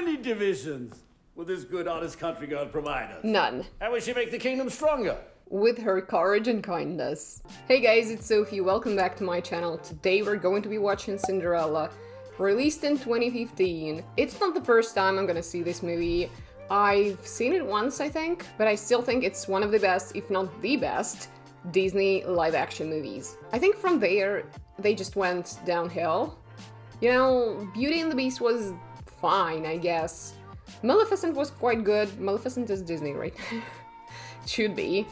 many divisions will this good, honest country girl provide us? None. How will she make the kingdom stronger? With her courage and kindness. Hey guys, it's Sophie, welcome back to my channel. Today we're going to be watching Cinderella, released in 2015. It's not the first time I'm gonna see this movie. I've seen it once, I think, but I still think it's one of the best, if not the best, Disney live-action movies. I think from there, they just went downhill. You know, Beauty and the Beast was fine, I guess. Maleficent was quite good. Maleficent is Disney, right? It should be.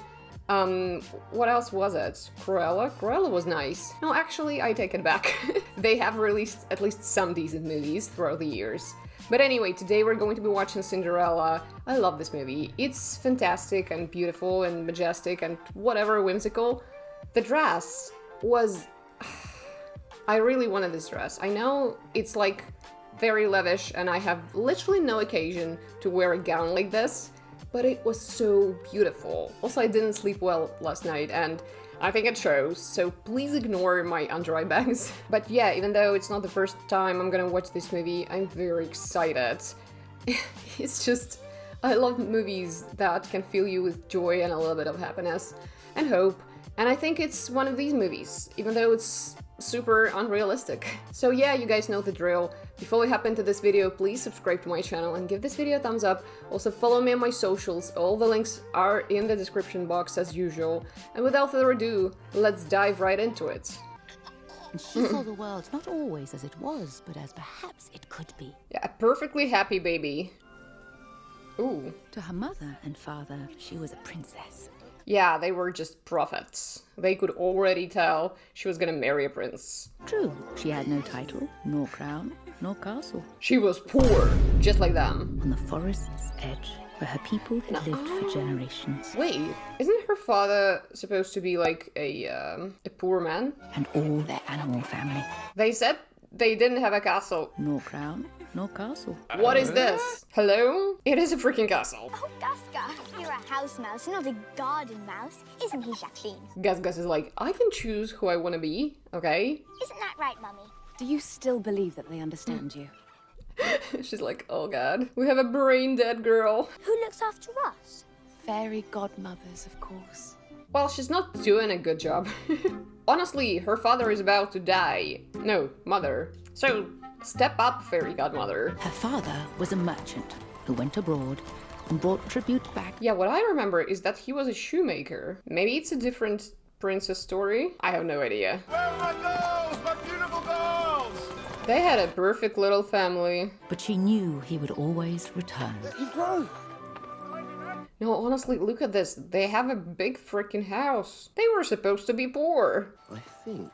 What else was it? Cruella? Cruella was nice. No, actually, I take it back. They have released at least some decent movies throughout the years. But anyway, today we're going to be watching Cinderella. I love this movie. It's fantastic and beautiful and majestic and whatever, whimsical. The dress was... I really wanted this dress. I know it's like very lavish and I have literally no occasion to wear a gown like this, but it was so beautiful. Also, I didn't sleep well last night and I think it shows, so please ignore my under eye bags. But yeah, even though it's not the first time I'm gonna watch this movie, I'm very excited. It's just, I love movies that can fill you with joy and a little bit of happiness and hope. And I think it's one of these movies, even though it's super unrealistic. So yeah, you guys know the drill. Before we hop into this video, please subscribe to my channel and give this video a thumbs up. Also follow me on my socials, all the links are in the description box as usual. And without further ado, let's dive right into it. And she saw the world not always as it was, but as perhaps it could be. Yeah, a perfectly happy baby. Ooh. To her mother and father, she was a princess. Yeah, they were just prophets. They could already tell she was gonna marry a prince. True, she had no title, nor crown, nor castle. She was poor, just like them. On the forest's edge, where her people had lived for generations. Wait, isn't her father supposed to be like a poor man? And all their animal family. They said they didn't have a castle. Nor crown, nor castle. What is this? Hello? It is a freaking castle. Oh, Gus, you're a house mouse, not a garden mouse. Isn't he, Jacqueline? Gus is like, I can choose who I want to be, okay? Isn't that right, Mummy? Do you still believe that they understand you? She's like, oh god, we have a brain-dead girl. Who looks after us? Fairy godmothers, of course. Well, she's not doing a good job. Honestly, her father is about to die. No, mother. So, step up, fairy godmother. Her father was a merchant who went abroad and brought tribute back. Yeah, what I remember is that he was a shoemaker. Maybe it's a different princess story? I have no idea. Where are my girls? My beautiful girls! They had a perfect little family. But she knew he would always return. No, honestly, look at this. They have a big freaking house. They were supposed to be poor. I think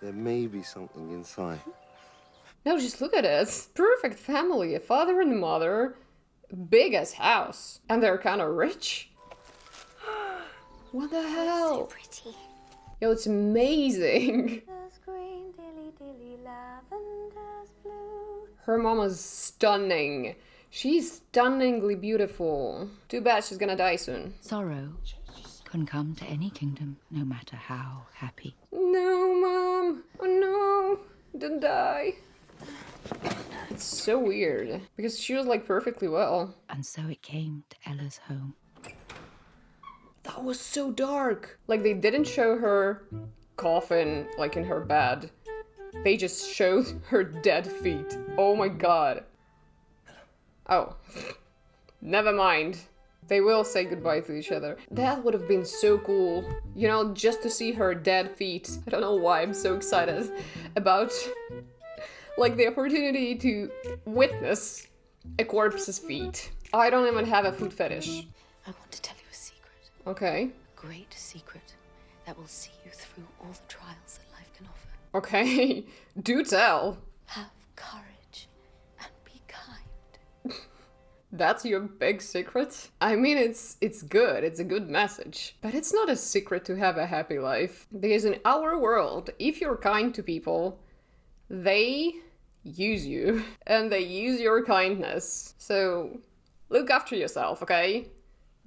there may be something inside. No, just look at it. Perfect family. A father and a mother. Big as house. And they're kind of rich. What the hell? So pretty. Yo, it's amazing. Her mama's stunning. She's stunningly beautiful. Too bad she's gonna die soon. Sorrow can come to any kingdom, no matter how happy. No, Mom. Oh no. Don't die. It's so weird. Because she was like perfectly well. And so it came to Ella's home. That was so dark. Like they didn't show her coffin like in her bed. They just showed her dead feet. Oh my god. Oh. Never mind. They will say goodbye to each other. That would have been so cool. You know, just to see her dead feet. I don't know why I'm so excited about like the opportunity to witness a corpse's feet. I don't even have a foot fetish. I want to tell you a secret. Okay. A great secret that will see you through all the trials that life can offer. Okay. Do tell. Have courage and be kind. That's your big secret? I mean, it's good. It's a good message. But it's not a secret to have a happy life. Because in our world, if you're kind to people, they use you. And they use your kindness. So, look after yourself, okay?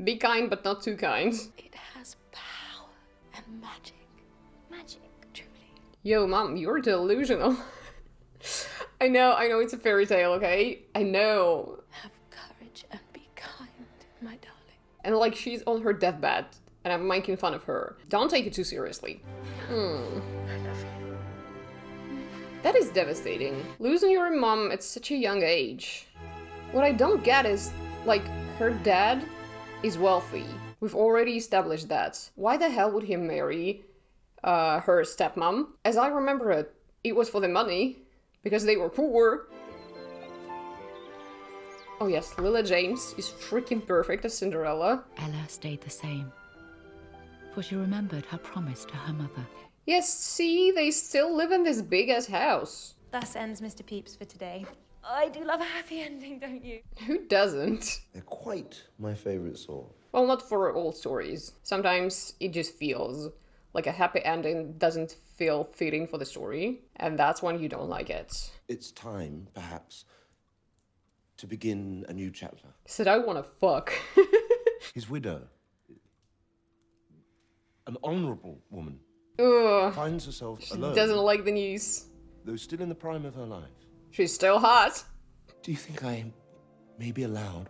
Be kind, but not too kind. It has power and magic. Magic. Truly. Yo, Mom, you're delusional. I know, it's a fairy tale, okay? I know. Have courage and be kind, my darling. And like, she's on her deathbed, and I'm making fun of her. Don't take it too seriously. That is devastating. Losing your mom at such a young age. What I don't get is, like, her dad is wealthy. We've already established that. Why the hell would he marry her stepmom? As I remember it, it was for the money, because they were poor. Oh yes, Lila James is freaking perfect as Cinderella. Ella stayed the same, for she remembered her promise to her mother. Yes, see, they still live in this big-ass house. Thus ends Mr. Peeps for today. I do love a happy ending, don't you? Who doesn't? They're quite my favourite sort. Well, not for all stories. Sometimes it just feels like a happy ending doesn't feel fitting for the story, and that's when you don't like it. It's time, perhaps, to begin a new chapter. Said I wanna fuck. His widow, an honourable woman, Ugh, finds herself alone, doesn't like the news. though still in the prime of her life. She's still hot. Do you think I may be allowed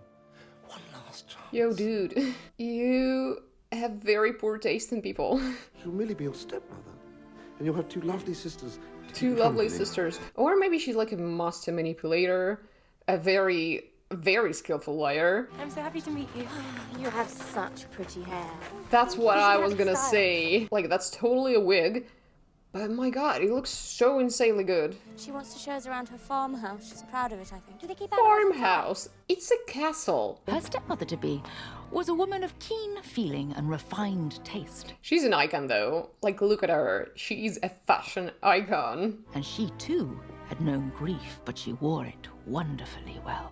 one last chance? Yo, dude, you have very poor taste in people. She'll merely be your stepmother, and you'll have two lovely sisters. to Two keep you lovely company. sisters. Or maybe she's like a master manipulator, a very, very skillful liar. I'm so happy to meet you. You have such pretty hair. That's what I was have gonna style. say. Like, that's totally a wig. But my god, it looks so insanely good. She wants to show us around her farmhouse. She's proud of it, I think. Do they keep animals inside? Farmhouse. It's a castle. Her stepmother-to-be was a woman of keen feeling and refined taste, She's an icon though. Like, look at her. She's a fashion icon. and she too had known grief, but she wore it wonderfully well.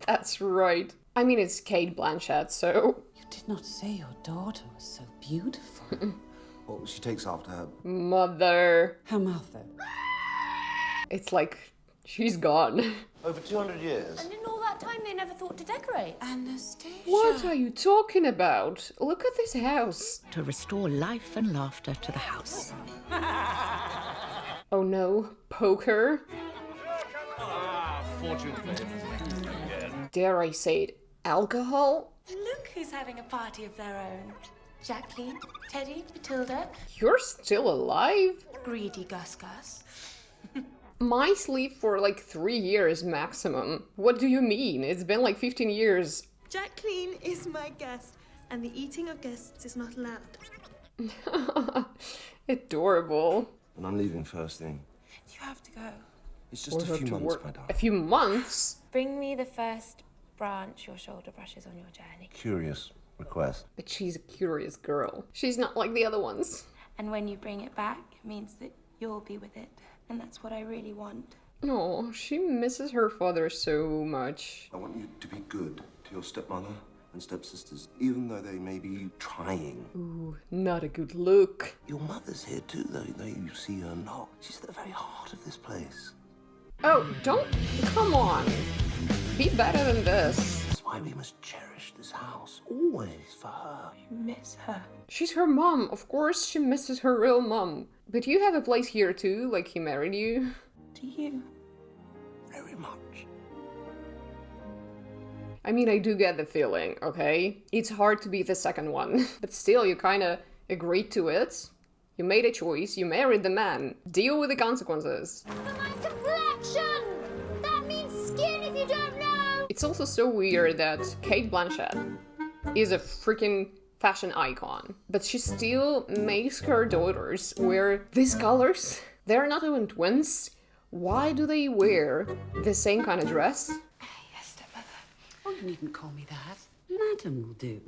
That's right. I mean, it's Kate Blanchett, so... You did not say your daughter was so beautiful. Well, she takes after her. Mother. Her mother. It's like, she's gone. Over 200 years. And in all that time, they never thought to decorate. Anastasia. What are you talking about? Look at this house. To restore life and laughter to the house. Oh no, poker? Dare I say it, alcohol? Look who's having a party of their own. Jacqueline, Teddy, Matilda, You're still alive? greedy Gus Gus. My sleep for like 3 years maximum. What do you mean? It's been like 15 years. Jacqueline is my guest, and the eating of guests is not allowed. Adorable. And I'm leaving first thing. You have to go. It's just a few months, my darling. A few months? Bring me the first branch your shoulder brushes on your journey. Curious request. But she's a curious girl. She's not like the other ones. And when you bring it back, it means that you'll be with it. And that's what I really want. Oh, she misses her father so much. I want you to be good to your stepmother and stepsisters, even though they may be trying. Ooh, not a good look. Your mother's here too, though you see her not. She's at the very heart of this place. Oh, don't... Come on. Be better than this. That's why we must cherish this house, always for her. You miss her. She's her mom. Of course she misses her real mom. But you have a place here too, like he married you. Do you? Very much. I mean, I do get the feeling, okay? It's hard to be the second one. But still, you kinda agreed to it. You made a choice, you married the man. Deal with the consequences. My complexion! That means skin if you don't know! It's also so weird that Kate Blanchett is a freaking fashion icon, but she still makes her daughters wear these colors. They're not even twins. Why do they wear the same kind of dress? Yes, stepmother. Oh, you needn't call me that. Madam will do.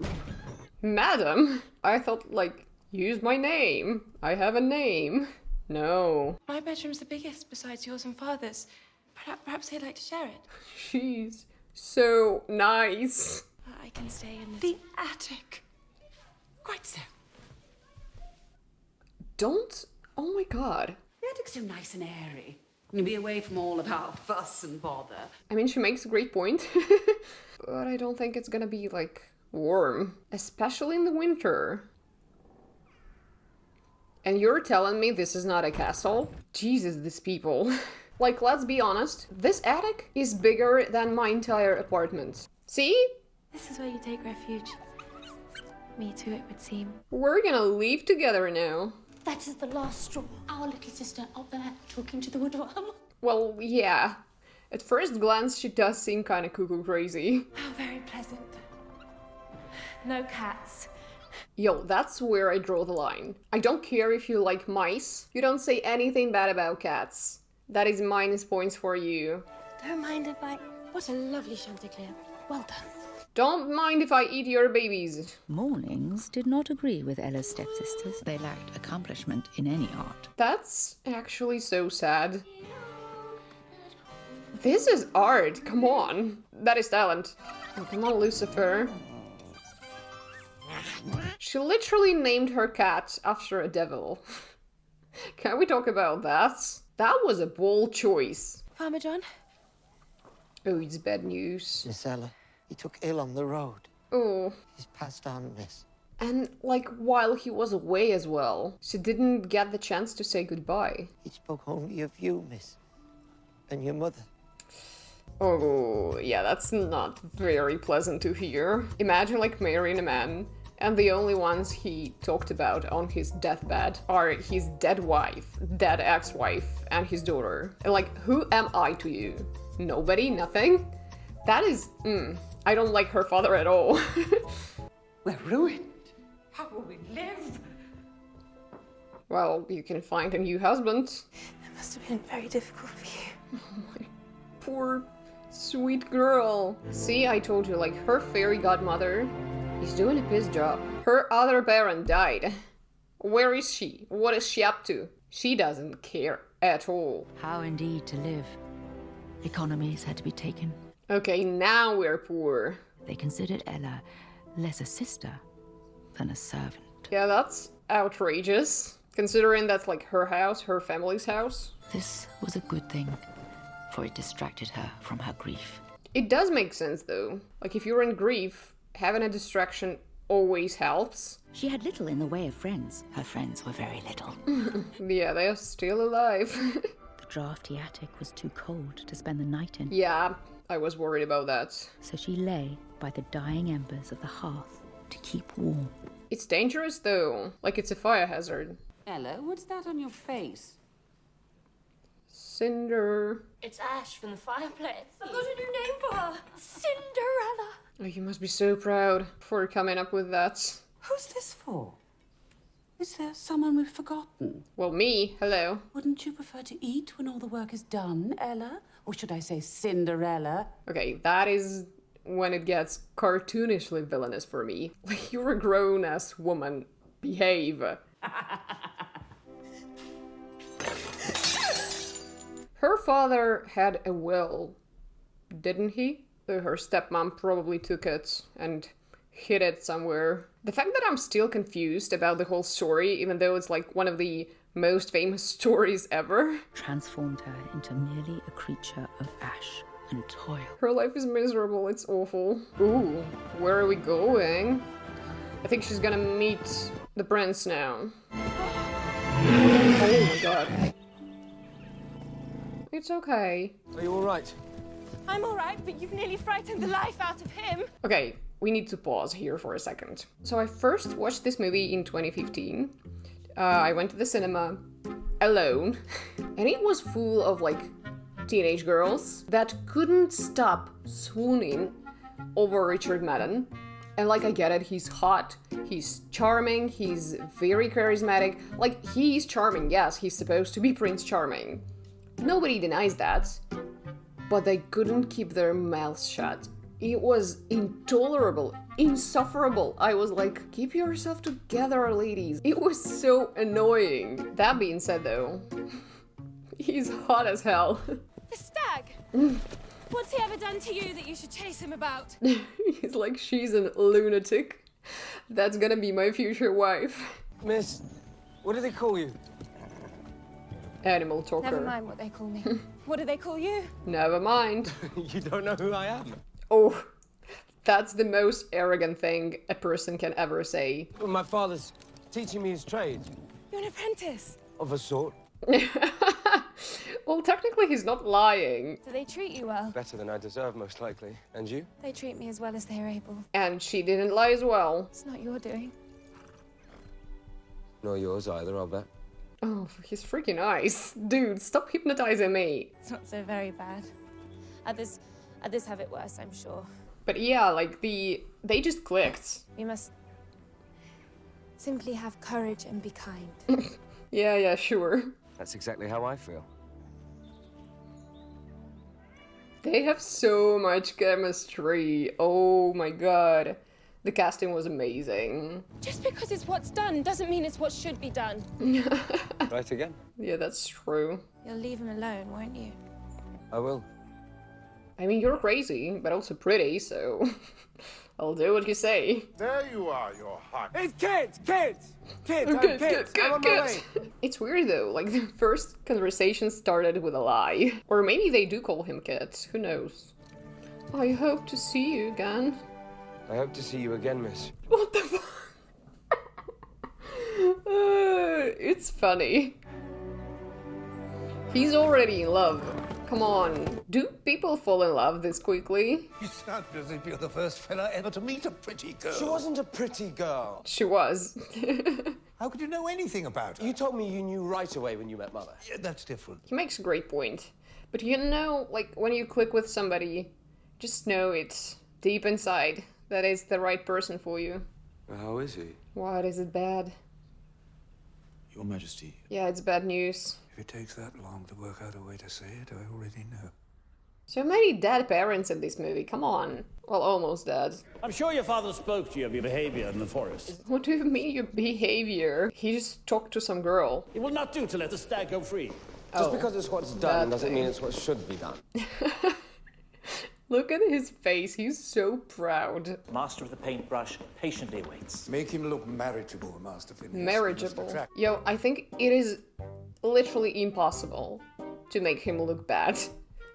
Madam? I thought, like, use my name. I have a name. No. My bedroom's the biggest besides yours and father's. Perhaps they'd like to share it. She's so nice. I can stay in this. The attic. Quite so. Don't... Oh my god. The attic's so nice and airy. You'll be away from all of our fuss and bother. I mean, she makes a great point. But I don't think it's gonna be, like, warm. Especially in the winter. And you're telling me this is not a castle? Jesus, these people. Like, let's be honest, this attic is bigger than my entire apartment. See? This is where you take refuge. Me too, it would seem. We're gonna leave together now. That is the last straw. Our little sister up there talking to the woodworm. Well, yeah. At first glance, she does seem kind of cuckoo crazy. How very pleasant. No cats. Yo, that's where I draw the line. I don't care if you like mice. You don't say anything bad about cats. That is minus points for you. Don't mind if I... What a lovely Chanticleer. Well done. Don't mind if I eat your babies. Mornings did not agree with Ella's stepsisters. They lacked accomplishment in any art. That's actually so sad. This is art, come on. That is talent. Oh, come on, Lucifer. She literally named her cat after a devil. Can we talk about that? That was a bold choice. Farmer John? Oh, it's bad news. Miss Ella, he took ill on the road. Oh. He's passed on, miss. And, like, while he was away as well, she didn't get the chance to say goodbye. He spoke only of you, miss. And your mother. Oh, yeah, that's not very pleasant to hear. Imagine, like, marrying a man, and the only ones he talked about on his deathbed are his dead wife, dead ex-wife, and his daughter. And, like, who am I to you? Nobody? Nothing? That is... I don't like her father at all. We're ruined. How will we live? Well, you can find a new husband. It must have been very difficult for you. Oh my poor, sweet girl. See, I told you, like, her fairy godmother is doing a piss job. Her other parent died. Where is she? What is she up to? She doesn't care at all. How indeed to live. Economies had to be taken. Okay, now we're poor. They considered Ella less a sister than a servant. Yeah, that's outrageous. Considering that's like her house, her family's house. This was a good thing, for it distracted her from her grief. It does make sense though. Like if you're in grief, having a distraction always helps. She had little in the way of friends. Her friends were very little. Yeah, they're still alive. The drafty attic was too cold to spend the night in. Yeah, I was worried about that. So she lay by the dying embers of the hearth to keep warm. It's dangerous though, like it's a fire hazard. Ella, what's that on your face? Cinder. It's Ash from the fireplace. I've got a new name for her. Cinderella. Oh, you must be so proud for coming up with that. Who's this for? Is there someone we've forgotten? Well, me. Hello. Wouldn't you prefer to eat when all the work is done, Ella? Or should I say Cinderella? Okay, that is when it gets cartoonishly villainous for me. Like, you're a grown-ass woman. Behave. Her father had a will, didn't he? Her stepmom probably took it and hid it somewhere. The fact that I'm still confused about the whole story, even though it's like one of the most famous stories ever. Transformed her into merely a creature of ash and toil. Her life is miserable, it's awful. Ooh, where are we going? I think she's gonna meet the prince now. Oh my god. It's okay. Are you alright? I'm all right, but you've nearly frightened the life out of him. Okay, we need to pause here for a second. So I first watched this movie in 2015. I went to the cinema alone, and it was full of like teenage girls that couldn't stop swooning over Richard Madden. And like, I get it, he's hot, he's charming, he's very charismatic. Like, he's charming, yes, he's supposed to be Prince Charming. Nobody denies that. But they couldn't keep their mouths shut. It was intolerable, insufferable. I was like, keep yourself together, ladies. It was so annoying. That being said though, he's hot as hell. The stag! What's he ever done to you that you should chase him about? He's like, she's a lunatic. That's gonna be my future wife. Miss, what do they call you? Animal talker. Never mind what they call me. What do they call you? Never mind. You don't know who I am? Oh, that's the most arrogant thing a person can ever say. Well, my father's teaching me his trade. You're an apprentice. Of a sort. Well, technically he's not lying. Do they treat you well? Better than I deserve, most likely. And you? They treat me as well as they're able. And she didn't lie as well. It's not your doing. Nor yours either, I'll bet. Oh, he's freaking nice. Dude, stop hypnotizing me. It's not so very bad. Others have it worse, I'm sure. But yeah, like they just clicked. We must simply have courage and be kind. Yeah, sure. That's exactly how I feel. They have so much chemistry. Oh my god. The casting was amazing. Just because it's what's done doesn't mean it's what should be done. Right again? Yeah, that's true. You'll leave him alone, won't you? I will. I mean, you're crazy, but also pretty, so I'll do what you say. There you are, your heart. It's kids! I'm on my way. It's weird though, like the first conversation started with a lie. Or maybe they do call him Kit, who knows. I hope to see you again. I hope to see you again, miss. What the fuck? It's funny. He's already in love. Come on. Do people fall in love this quickly? You sound as if you're the first fella ever to meet a pretty girl. She wasn't a pretty girl. She was. How could you know anything about her? You told me you knew right away when you met Mother. Yeah, that's different. He makes a great point. But you know, like, when you click with somebody, just know it's deep inside that is the right person for you. How is he? What, is it bad? Your Majesty, Yeah, it's bad news. if it takes that long to work out a way to say it, I already know. So many dead parents in this movie, come on. Well, almost dead. I'm sure your father spoke to you of your behavior in the forest. What do you mean, your behavior? He just talked to some girl. It will not do to let the stag go free. Just because it's what's done doesn't mean it's what should be done. Look at his face, he's so proud. Master of the paintbrush patiently waits. Make him look marriageable, Master Phineas. Marriageable. Yo, I think it is literally impossible to make him look bad.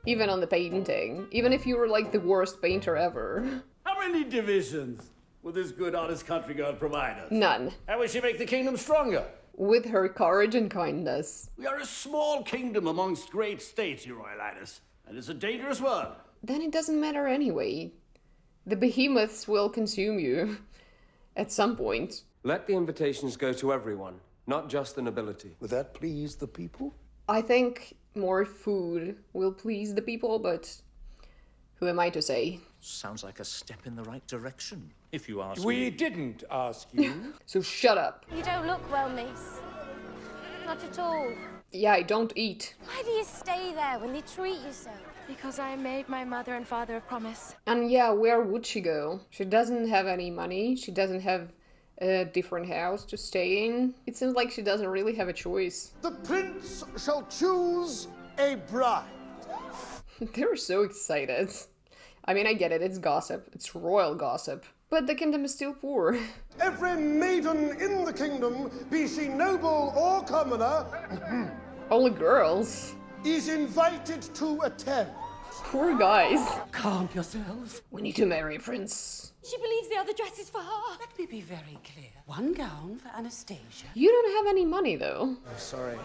Even on the painting. Even if you were like the worst painter ever. How many divisions will this good, honest country girl provide us? None. How will she make the kingdom stronger? With her courage and kindness. We are a small kingdom amongst great states, Your Royal Highness, and it's a dangerous world. Then it doesn't matter anyway. The behemoths will consume you. At some point. Let the invitations go to everyone, not just the nobility. Would that please the people? I think more food will please the people, but who am I to say? Sounds like a step in the right direction, if you ask We me. didn't ask you. So shut up. You don't look well, niece. Not at all. Yeah, I don't eat. Why do you stay there when they treat you so? Because I made my mother and father a promise. And yeah, where would she go? She doesn't have any money. She doesn't have a different house to stay in. It seems like she doesn't really have a choice. The prince shall choose a bride. They're so excited. I mean, I get it, it's gossip. It's royal gossip. But the kingdom is still poor. Every maiden in the kingdom, be she noble or commoner, Only girls. is invited to attend. Poor guys. Calm yourselves. We need to marry a prince. She believes the other dress is for her. Let me be very clear. One gown for Anastasia. You don't have any money, though. I'm sorry.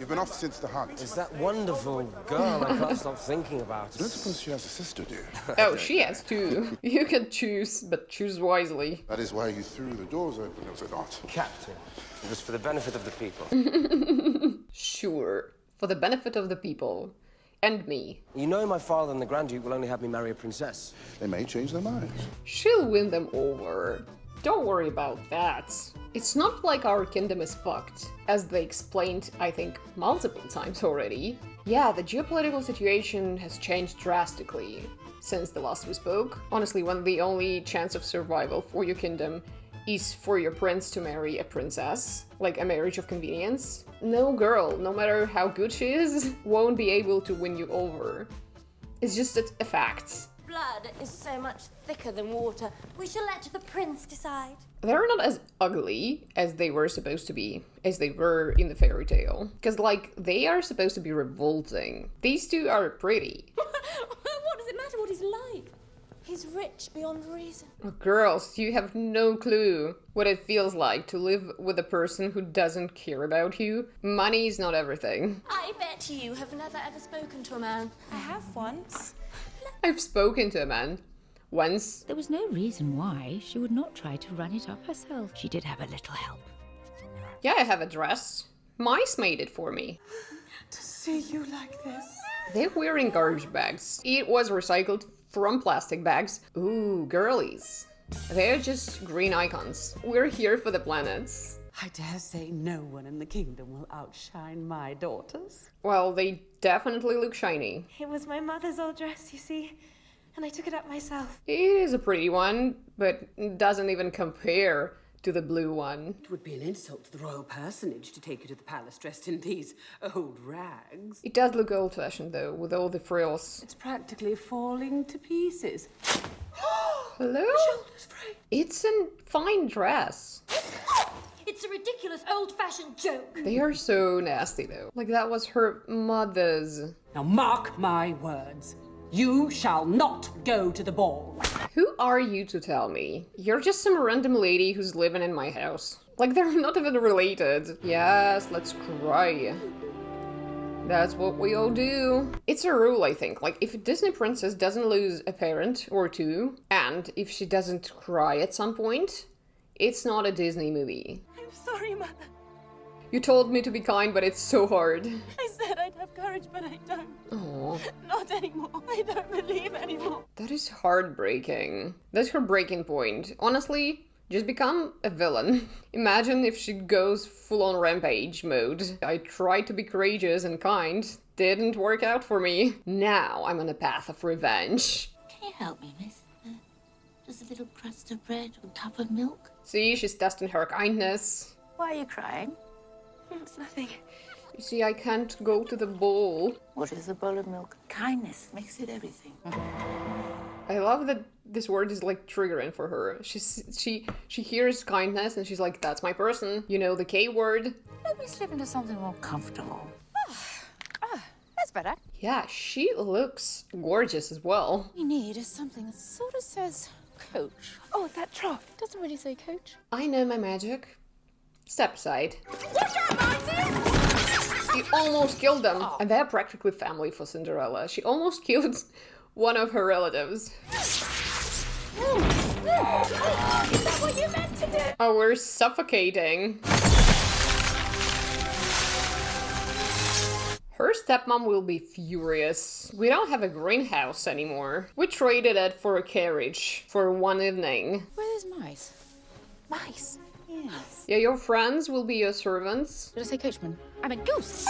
You've been off since the hunt. It's that wonderful girl I can't stop thinking about. I don't suppose she has a sister, do you? Oh, she has two. You can choose, but choose wisely. That is why you threw the doors open, was it not? Captain, it was for the benefit of the people. Sure. For the benefit of the people. And me. You know my father and the Grand Duke will only have me marry a princess. They may change their minds. She'll win them over. Don't worry about that. It's not like our kingdom is fucked, as they explained, I think, multiple times already. Yeah, the geopolitical situation has changed drastically since the last we spoke. Honestly, when the only chance of survival for your kingdom is for your prince to marry a princess, like a marriage of convenience, no girl, no matter how good she is, won't be able to win you over. It's just a fact. Blood is so much thicker than water. We shall let the prince decide. They're not as ugly as they were supposed to be, as they were in the fairy tale. Because, like, they are supposed to be revolting. These two are pretty. What does it matter what he's like? He's rich beyond reason. Oh, girls, you have no clue what it feels like to live with a person who doesn't care about you. Money is not everything. I bet you have never ever spoken to a man. I have once. I've spoken to a man. Once. There was no reason why she would not try to run it up herself. She did have a little help. Yeah, I have a dress. Mice made it for me. To see you like this. They're wearing garbage bags. It was recycled from plastic bags. Ooh, girlies. They're just green icons. We're here for the planets. I dare say no one in the kingdom will outshine my daughters. Well, they definitely look shiny. It was my mother's old dress, you see, and I took it up myself. It is a pretty one, but doesn't even compare to the blue one. It would be an insult to the royal personage to take you to the palace dressed in these old rags. It does look old-fashioned though, with all the frills. It's practically falling to pieces. Hello? My shoulder's frayed. It's a fine dress. It's a ridiculous old-fashioned joke. They are so nasty though. Like that was her mother's. Now mark my words. You shall not go to the ball. Who are you to tell me? You're just some random lady who's living in my house. Like they're not even related. Yes, let's cry. That's what we all do. It's a rule, I think. Like, if a Disney princess doesn't lose a parent or two, and if she doesn't cry at some point, it's not a Disney movie. I'm sorry, Mother. You told me to be kind, but it's so hard. I said I'd have courage, but I don't. Aww. Not anymore. I don't believe anymore. That is heartbreaking. That's her breaking point. Honestly, just become a villain. Imagine if she goes full-on rampage mode. I tried to be courageous and kind. Didn't work out for me. Now I'm on a path of revenge. Can you help me, miss? Just a little crust of bread or a cup of milk? See, she's testing her kindness. Why are you crying? It's nothing. You see, I can't go to the ball. What is a bowl of milk? Kindness makes it everything. I love that this word is like triggering for her. She hears kindness and she's like, that's my person. You know, the K word. Let me slip into something more comfortable. That's better. Yeah, she looks gorgeous as well. We need is something that sort of says coach. Oh, that trough. It doesn't really say coach. I know my magic. Step aside. Watch out, Marty! She almost killed them. And they're practically family for Cinderella. She almost killed one of her relatives. Is that what you meant to do? Oh, we're suffocating. Her stepmom will be furious. We don't have a greenhouse anymore. We traded it for a carriage for one evening. Where's mice? Mice? Yes. Yeah, your friends will be your servants. Did I say coachman? I'm a goose.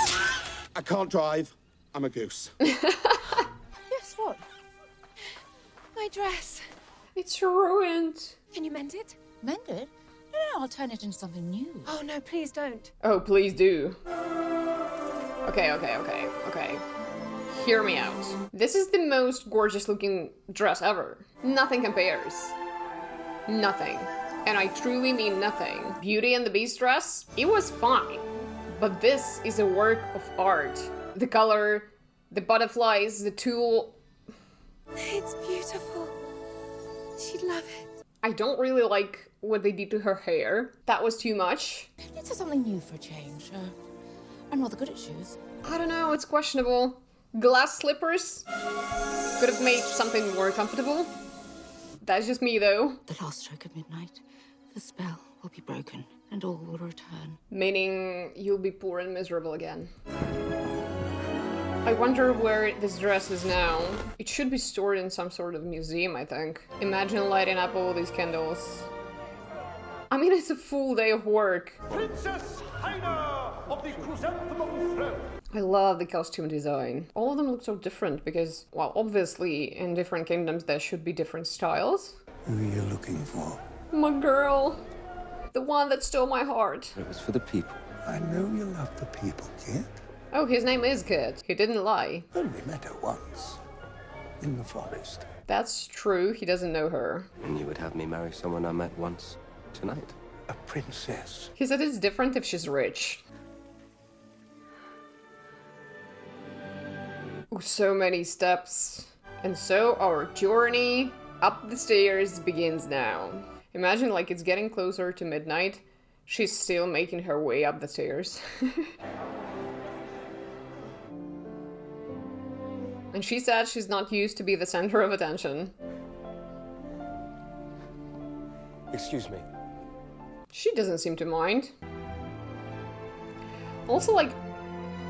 I can't drive. I'm a goose. Yes, what? My dress. It's ruined. Can you mend it? Mend it? No, I'll turn it into something new. Oh, no, please don't. Oh, please do. Okay. Hear me out. This is the most gorgeous looking dress ever. Nothing compares. Nothing. And I truly mean nothing. Beauty and the Beast dress, it was fine. But this is a work of art. The color, the butterflies, the tulle. It's beautiful. She'd love it. I don't really like what they did to her hair. That was too much. Let's have something new for a change. I'm rather good at shoes. I don't know, it's questionable. Glass slippers? Could have made something more comfortable. That's just me though. The last stroke of midnight, the spell will be broken and all will return. Meaning you'll be poor and miserable again. I wonder where this dress is now. It should be stored in some sort of museum, I think. Imagine lighting up all these candles. I mean, it's a full day of work. Princess Haina of the Chrysanthemum Throne. I love the costume design. All of them look so different because, well, obviously in different kingdoms there should be different styles. Who are you looking for? My girl. The one that stole my heart. It was for the people. I know you love the people, kid. Oh, his name is Kit. He didn't lie. Only met her once. In the forest. That's true, he doesn't know her. And you would have me marry someone I met once tonight? A princess. He said it's different if she's rich. Ooh, so many steps. And so our journey Up the stairs begins now. Imagine like it's getting closer to midnight. She's still making her way up the stairs. And she said she's not used to be the center of attention. Excuse me. She doesn't seem to mind. Also, like,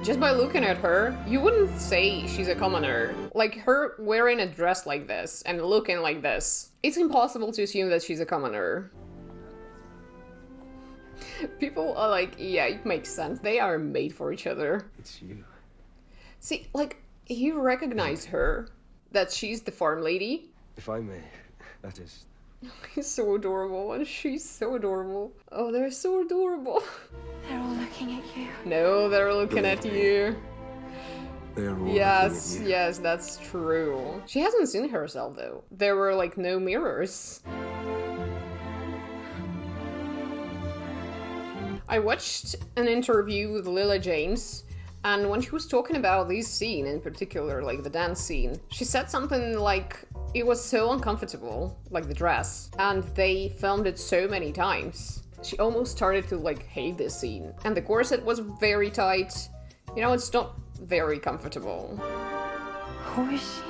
just by looking at her, you wouldn't say she's a commoner. Like, her wearing a dress like this and looking like this, it's impossible to assume that she's a commoner. People are like, yeah, it makes sense. They are made for each other. It's you. See, like, you recognize her, that she's the farm lady. If I may, that is. He's so adorable, and she's so adorable. Oh, they're so adorable. They're all looking at you. No, they're looking at you. They're all Yes, looking at you. yes, that's true. She hasn't seen herself, though. There were, like, no mirrors. I watched an interview with Lila James, and when she was talking about this scene in particular, like the dance scene, she said something like it was so uncomfortable, like the dress, and they filmed it so many times. She almost started to like hate this scene. And the corset was very tight. You know, it's not very comfortable. Who is she?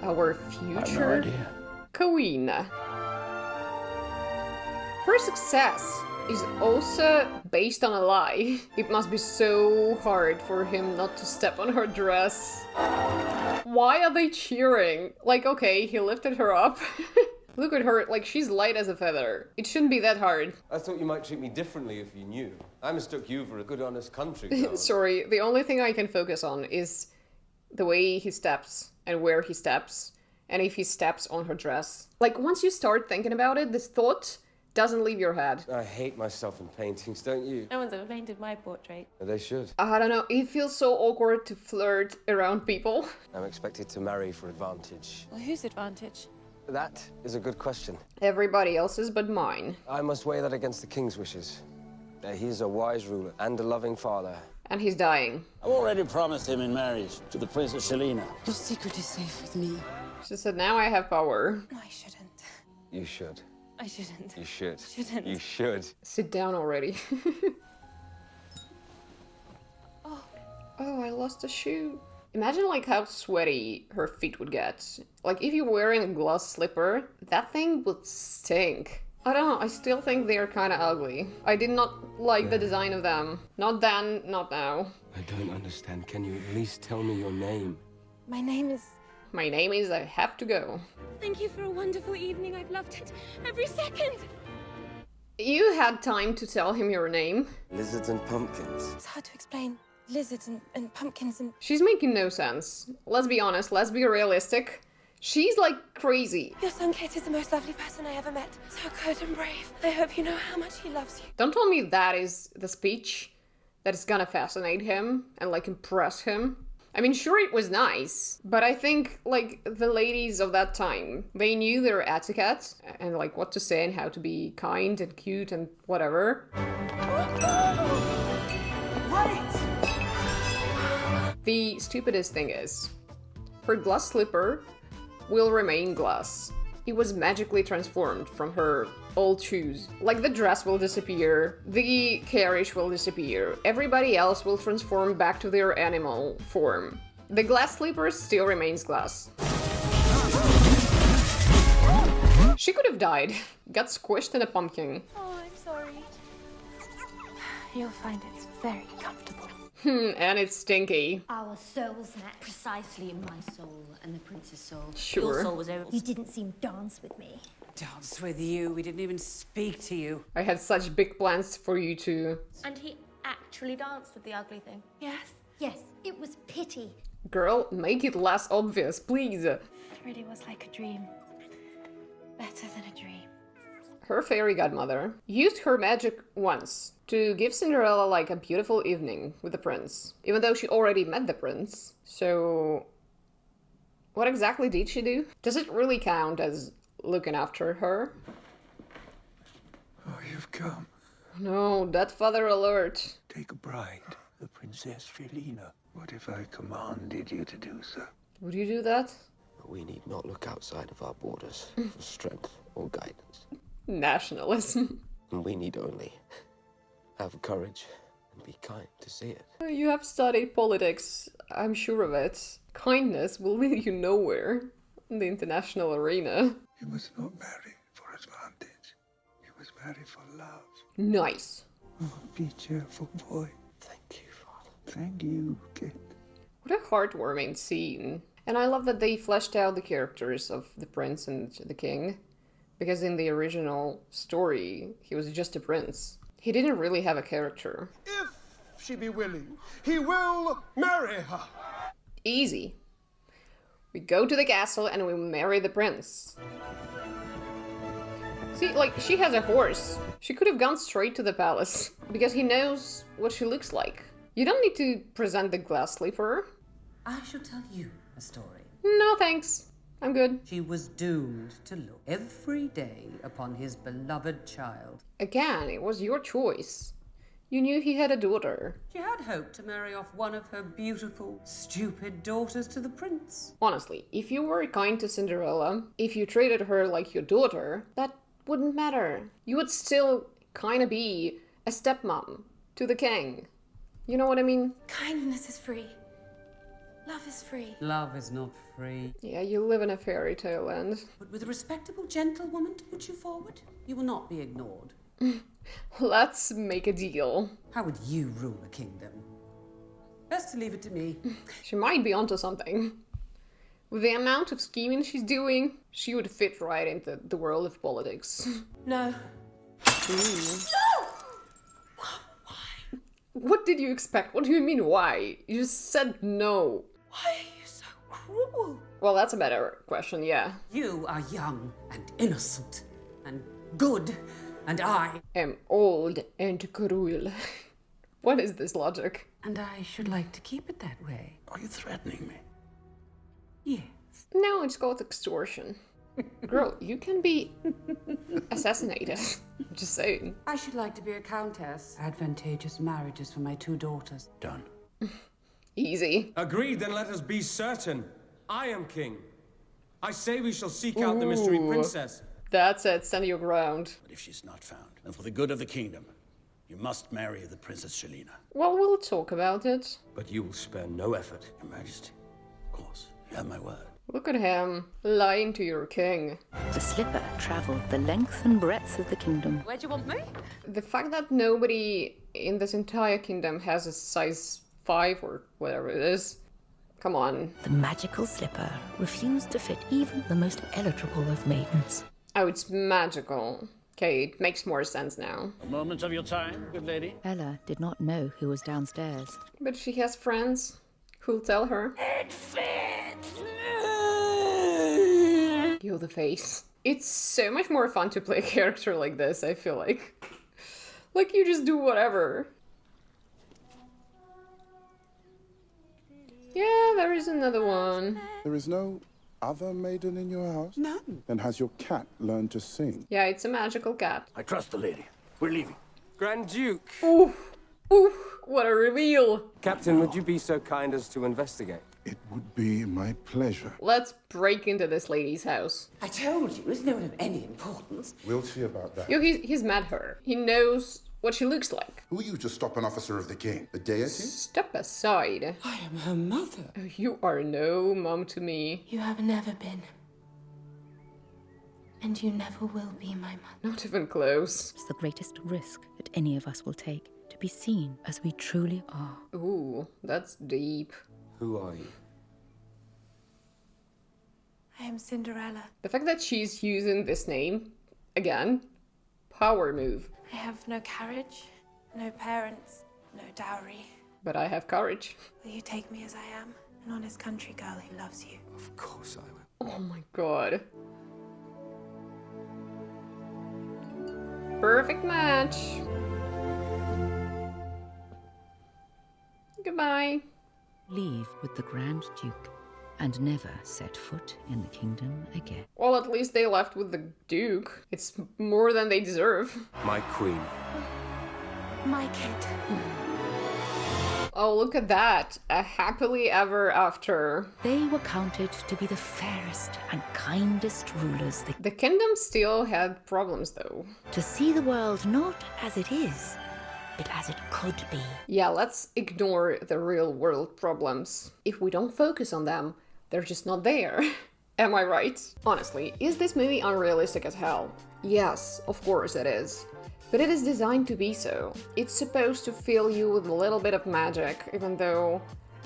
Our future queen. Her success is also based on a lie. It must be so hard for him not to step on her dress. Why are they cheering? Like, okay, he lifted her up. Look at her, like she's light as a feather. It shouldn't be that hard. I thought you might treat me differently if you knew. I mistook you for a good, honest country girl. Sorry, the only thing I can focus on is the way he steps and where he steps and if he steps on her dress. Like, once you start thinking about it, this thought doesn't leave your head. I hate myself in paintings, don't you? No one's ever painted my portrait. They should. I don't know, it feels so awkward to flirt around people. I'm expected to marry for advantage. Well, whose advantage? That is a good question. Everybody else's but mine. I must weigh that against the king's wishes. He is a wise ruler and a loving father. And he's dying. I've already promised him in marriage to the Princess Selena. Your secret is safe with me. She said, now I have power. No, I shouldn't. You should. I shouldn't. You should. Shouldn't. You should. Sit down already. Oh, I lost a shoe. Imagine like how sweaty her feet would get. Like if you're wearing a glass slipper, that thing would stink. I don't know, I still think they're kind of ugly. I did not like the design of them. Not then, not now. I don't understand. Can you at least tell me your name? My name is... My name is I Have to Go. Thank you for a wonderful evening. I've loved it every second. You had time to tell him your name. Lizards and pumpkins. It's hard to explain. Lizards and pumpkins and... She's making no sense. Let's be honest, let's be realistic. She's like crazy. Your son Kit is the most lovely person I ever met. So good and brave. I hope you know how much he loves you. Don't tell me that is the speech that is gonna fascinate him and like impress him. I mean, sure, it was nice, but I think, like, the ladies of that time, they knew their etiquette and, like, what to say and how to be kind and cute and whatever. Wait! The stupidest thing is, her glass slipper will remain glass. It was magically transformed from her old shoes. Like, the dress will disappear, the carriage will disappear, everybody else will transform back to their animal form. The glass slipper still remains glass. She could have died. Got squished in a pumpkin. Oh, I'm sorry. You'll find it's very comfortable. And it's stinky. Our souls met precisely in my soul and the prince's soul. Sure. Your soul was over. You didn't seem dance with me. Dance with you. We didn't even speak to you. I had such big plans for you two. And he actually danced with the ugly thing. Yes. Yes, it was pity. Girl, make it less obvious, please. It really was like a dream. Better than a dream. Her fairy godmother used her magic once to give Cinderella like a beautiful evening with the prince, even though she already met the prince. So what exactly did she do? Does it really count as looking after her? Oh, you've come. No, that father alert. Take a bride, the Princess Selena. What if I commanded you to do so? Would you do that? But we need not look outside of our borders for strength or guidance. Nationalism. And we need only have courage and be kind to see it. You have studied politics, I'm sure of it. Kindness will lead you nowhere in the international arena. He was not married for advantage. He was married for love. Nice. Oh, be cheerful, boy. Thank you, Father. Thank you, kid. What a heartwarming scene. And I love that they fleshed out the characters of the prince and the king. Because in the original story, he was just a prince. He didn't really have a character. If she be willing, he will marry her. Easy. We go to the castle and we marry the prince. See, like, she has a horse. She could have gone straight to the palace. Because he knows what she looks like. You don't need to present the glass slipper. I shall tell you a story. No, thanks. I'm good. She was doomed to look every day upon his beloved child. Again, it was your choice. You knew he had a daughter. She had hoped to marry off one of her beautiful, stupid daughters to the prince. Honestly, if you were kind to Cinderella, if you treated her like your daughter, that wouldn't matter. You would still kind of be a stepmom to the king. You know what I mean? Kindness is free. Love is free. Love is not free. Yeah, you live in a fairy tale land. But with a respectable gentlewoman to put you forward, you will not be ignored. Let's make a deal. How would you rule a kingdom? Best to leave it to me. She might be onto something. With the amount of scheming she's doing, she would fit right into the world of politics. No. No! Why? What did you expect? What do you mean, why? You just said no. Why are you so cruel? Well, that's a better question, yeah. You are young and innocent and good, and I am old and cruel. What is this logic? And I should like to keep it that way. Are you threatening me? Yes. No, it's called extortion. Girl, you can be assassinated. Just saying. I should like to be a countess. Advantageous marriages for my 2 daughters. Done. Easy. Agreed, then let us be certain. I am king. I say we shall seek out the mystery princess. That's it, stand your ground. But if she's not found, then for the good of the kingdom, you must marry the Princess Shelina. Well, we'll talk about it. But you will spare no effort. Your Majesty, of course, you have my word. Look at him, lying to your king. The slipper travelled the length and breadth of the kingdom. Where do you want me? The fact that nobody in this entire kingdom has a size 5 or whatever it is. Come on. The magical slipper refused to fit even the most eligible of maidens. Oh, it's magical. Okay, it makes more sense now. A moment of your time, good lady. Ella did not know who was downstairs. But she has friends who'll tell her. It fits! Yo, the face. It's so much more fun to play a character like this, I feel like. Like, you just do whatever. Yeah, there is another one. There is no other maiden in your house? None. Then has your cat learned to sing? Yeah, it's a magical cat. I trust the lady. We're leaving. Grand Duke. Oof. Oof. What a reveal. Captain, would you be so kind as to investigate? It would be my pleasure. Let's break into this lady's house. I told you, it's no one of any importance. We'll see about that. Yo, he's met her. He knows what she looks like. Who are you to stop an officer of the king? The deity? Step aside. I am her mother. You are no mom to me. You have never been. And you never will be my mother. Not even close. It's the greatest risk that any of us will take, to be seen as we truly are. Ooh, that's deep. Who are you? I am Cinderella. The fact that she's using this name, again, power move. I have no carriage, no parents, no dowry. But I have courage. Will you take me as I am? An honest country girl who loves you. Of course I will. Oh my god. Perfect match. Goodbye. Leave with the Grand Duke and never set foot in the kingdom again. Well, at least they left with the Duke. It's more than they deserve. My queen. My kid. Oh, look at that. A happily ever after. They were counted to be the fairest and kindest rulers. The kingdom still had problems, though. To see the world not as it is, but as it could be. Yeah, let's ignore the real world problems. If we don't focus on them, they're just not there. Am I right? Honestly, is this movie unrealistic as hell? Yes, of course it is. But it is designed to be so. It's supposed to fill you with a little bit of magic, even though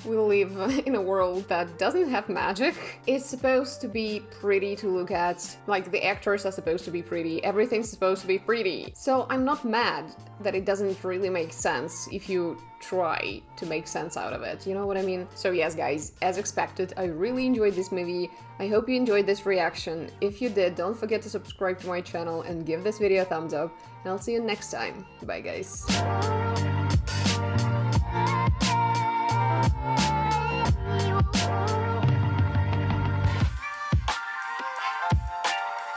we live in a world that doesn't have magic. It's supposed to be pretty to look at, like the actors are supposed to be pretty, everything's supposed to be pretty. So I'm not mad that it doesn't really make sense if you try to make sense out of it, you know what I mean? So yes guys, as expected, I really enjoyed this movie. I hope you enjoyed this reaction. If you did, don't forget to subscribe to my channel and give this video a thumbs up, and I'll see you next time. Bye guys.